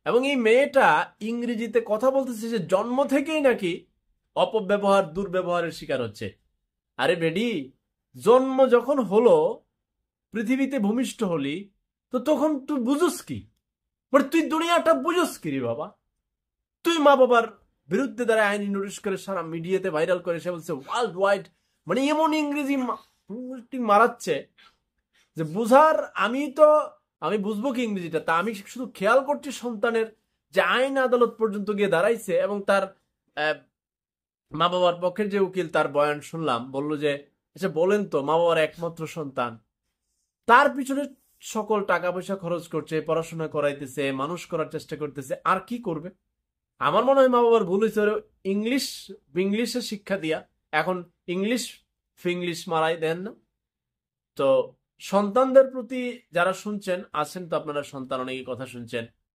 এবং এই মেয়েটা ইংরেজিতে কথা বলতেছে, সে জন্ম থেকেই নাকি অপব্যবহার দুর্ব্যবহারের শিকার হচ্ছে। আরে বেডি, জন্ম যখন হলো, পৃথিবীতে ভূমিষ্ঠ হলি, তো তখন তুই বুঝস কি? তুই দুনিয়াটা বুঝস কি রে বাবা? তুই মা বাবার বিরুদ্ধে দ্বারা আইনি নোটিশ করে সারা মিডিয়াতে ভাইরাল করে, সে বলছে ওয়ার্ল্ড ওয়াইড, এমন ইংরেজি মারাচ্ছে যে বুঝার, আমি বুঝবো কি ইংরেজিটা? তা আমি শুধু খেয়াল করছি সন্তানের যে আইন আদালত পর্যন্ত গিয়ে দাঁড়াইছে, এবং তার মা বাবার পক্ষের যে উকিল, তার বয়ান শুনলাম, বলল যে আচ্ছা বলেন তো, মা বাবার একমাত্র সন্তান, তার পিছনে সকল টাকা পয়সা খরচ করছে, পড়াশোনা করাইতেছে, মানুষ করার চেষ্টা করতেছে, আর কি করবে? আমার মনে হয় মা বাবার ভুল হয়েছে ইংলিশে শিক্ষা দিয়া, এখন ফিংলিশ মারাই দেন না। তো সন্তানদের প্রতি যারা শুনছেন আছেন, তো আপনারা সন্তান অনেকে কথা শুনছেন,